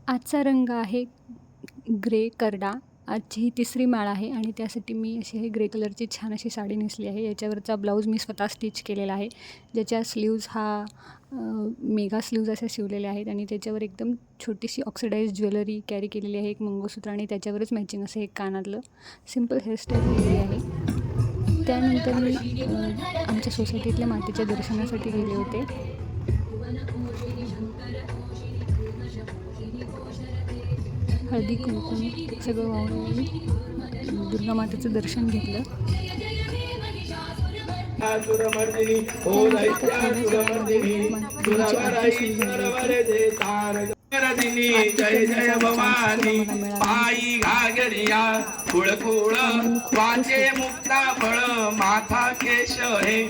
आजचा रंग आहे ग्रे करडा. आजची ही तिसरी माळ आहे आणि त्यासाठी मी अशी हे ग्रे कलरची छान अशी साडी नेसली आहे. याच्यावरचा ब्लाऊज मी स्वतः स्टिच केलेला आहे, ज्याच्या स्लीव्ज हा मेगा स्लीव्ज अशा शिवलेल्या आहेत आणि त्याच्यावर एकदम छोटीशी ऑक्सिडाइज ज्वेलरी कॅरी केलेली आहे, एक मंगळसूत्र आणि त्याच्यावरच मॅचिंग असं एक कानातलं सिम्पल हेअरस्टाईल केलेली आहे. त्यानंतर मी आमच्या सोसायटीतल्या मातेच्या दर्शनासाठी गेले होते. हळदी कुंकू सगळं वाहून दुर्गा मातेचं दर्शन घेतलं. जय जय भवानी पायी घागरिया कुळकुळ वाचे मुक्ता फळ माथा केश हे.